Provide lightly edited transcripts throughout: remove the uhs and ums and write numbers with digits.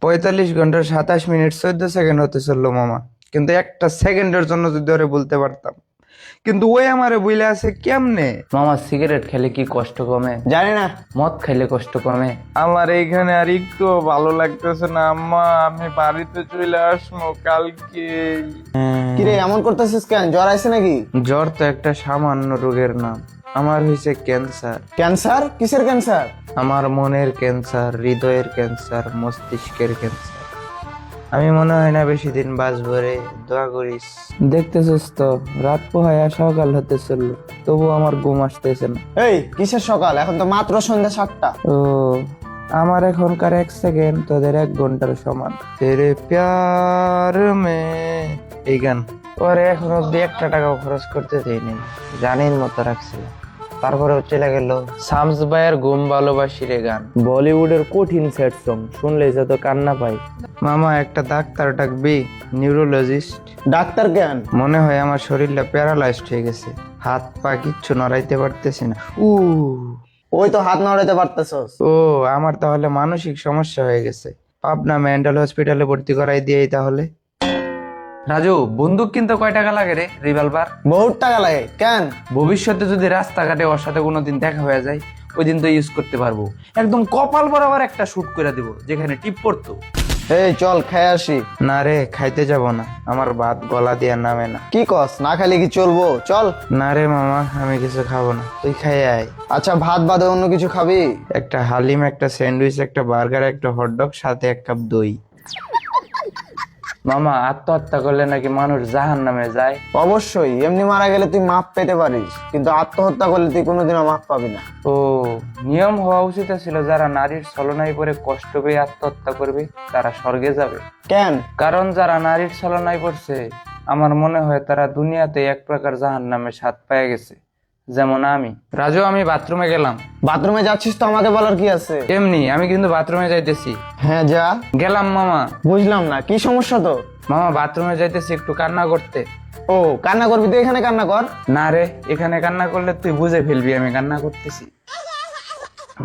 45 ঘন্টা 27 minute 14 second হতে চললো মামা, কিন্তু একটা সেকেন্ডের জন্য যদি ওরে বলতে পারতাম, কিন্তু ওই আমারে বইলে আছে কেমনে। মামা সিগারেট খেলে কি কষ্ট কমে? জানি না। মদ খাইলে কষ্ট কমে? আমার এইখানে আর একটু ভালো লাগতেছে না আম্মা, আমি বাড়িতে চলে আসবো কালকে। কিরে এমন করতেছিস কেন? জ্বর আইছে নাকি? জ্বর তো একটা সামান্য রোগের নাম, আমার হয়েছে ক্যান্সার। ক্যান্সার? কিসের ক্যান্সার? আমার মনের ক্যান্সার, হৃদয়ের ক্যান্সার, মস্তিষ্কের ক্যান্সার। আমি মনে হয় না বেশি দিন বাঁচবো রে, দোয়া করিস। দেখতেছিস তো রাত পোহায়া সকাল হতে চললো, তবু আমার ঘুম আসতেছে না। এই কিসের সকাল? এখন তো মাত্র সন্ধ্যা 7টা। ও, আমার এখনকার 1 সেকেন্ড তোদের 1 ঘন্টার সমান। তেরে প্যার মে, এই গান ওরে এখন অব্দি 1 টাকাও খরচ করতে দেয়নি, রানীর মতো রাখছিল। তারপরেও চলে গেল শামস ভাইয়ের ঘুম ভালোবাসি রে গান, বলিউডের কঠিন স্যাড সং, শুনলে যত কান্না পাই। মামা একটা ডাক্তার ডাকবি, নিউরোলজিস্ট। ডাক্তার কেন? মনে হয় আমার শরীরটা প্যারালাইজড হয়ে গেছে, হাত পা কিচ্ছু নড়াইতে পারতেছি না। ওই তো হাত নাড়াইতে পারতেছস। ও, আমার তাহলে মানসিক সমস্যা হয়ে গেছে, পাবনা মেন্টাল হসপিটালে ভর্তি করাই দিয়েই তাহলে। রাজু, বন্দুক কিনতে কয় টাকা লাগে রে, রিভলভার? বহুত টাকা লাগে। কেন? ভবিষ্যতে যদি রাস্তাঘাটে ওর সাথে কোনোদিন দেখা হয়ে যায়, ওই দিন তো ইউজ করতে পারবো। একদম কপাল বরাবর একটা শুট করে দিব, যেখানে টিপ পড়তো। এই চল খাই আসি। না রে, খাইতে যাব না, আমার ভাত গলা দিয়ে নামে না। কি কস? না খাইলে কি চলবো? চল। না রে মামা, আমি কিছু খাবো না, তুই খাই আয়। আচ্ছা ভাত বাদে অন্য কিছু খাবি? একটা হালিম, একটা স্যান্ডউইচ, একটা বার্গার, একটা হটডগ, সাথে 1 কাপ দই। মামা, আত্মহত্যা করলে নাকি মানুষ জাহান্নামে যায়? অবশ্যই, এমনি মারা গেলে তুই মাপ পেতে পারিস, কিন্তু আত্মহত্যা করলে তুই কোনোদিনও মাপ পাবি না। ও, নিয়ম হওয়া উচিত ছিল যারা নারীর ছলনায় পড়ে কষ্ট পেয়ে আত্মহত্যা করবে তারা স্বর্গে যাবে। কেন? কারণ যারা নারীর ছলনায় পড়ছে, আমার মনে হয় তারা দুনিয়াতে এক প্রকার জাহান্নামে স্বাদ পেয়ে গেছে, যেমন আমি। রাজু, আমি বাথরুমে গেলাম। বাথরুমে যাচ্ছিস তো আমাকে বলার কি আছে? এমনি, আমি কিন্তু বাথরুমে যাইতেছি। হ্যাঁ যা। গেলাম মামা। বুঝলাম না, কি সমস্যা তো? মামা, বাথরুমে যাইতেছি একটু কান্না করতে। ও, কান্না করবি? তুই এখানে কান্না কর। না রে, এখানে কান্না করলে তুই বুঝে ফেলবি আমি কান্না করতেছি।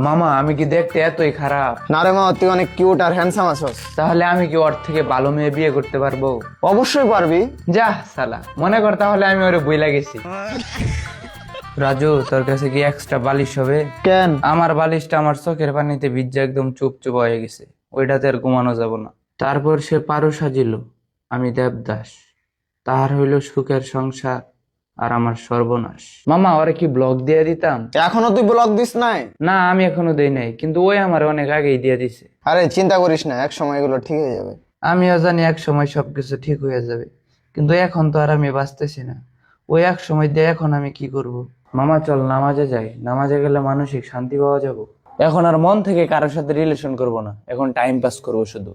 মামা, আমি কি দেখতে এতই খারাপ? না রে মা, তুই অনেক কিউট আর হ্যান্ডসাম আছস। তাহলে আমি কি ওর থেকে ভালো মেয়ে বিয়ে করতে পারবো? অবশ্যই পারবি। যা সালা, মনে কর তাহলে আমি ওরে বইলা গেছি। রাজু, তোর কাছে কি এক্সট্রা বালিশ হবে? কেন? আমার বালিশটা আমার চোখের পানিতে ভিজে একদম চুপচুপ হয়ে গেছে, ওইটাতে আর ঘুমানো যাব না। তারপর সে পারো সাজিল, আমি দেবদাস, তাহার হইল সুখের সংসার আর আমার সর্বনাশ। মামা, ওরে কি ব্লগ দিয়ে দিতাম? এখনো তুই ব্লগ দিস নাই? না, আমি এখনো দেই নাই, কিন্তু ওই আমার অনেক আগেই দিয়ে দিছে। আরে চিন্তা করিস না, এক সময় এগুলো ঠিক হয়ে যাবে। আমিও জানি এক সময় সবকিছু ঠিক হয়ে যাবে, কিন্তু এখন তো আর আমি বাঁচতেছি না। ওই এক সময় দিয়ে এখন আমি কি করব? মামা চল নামাজে যাই, নামাজে গেলে মানসিক শান্তি পাওয়া যাবো। এখন আর মন থেকে কারোর সাথে রিলেশন করব না, এখন টাইম পাস করবো শুধু।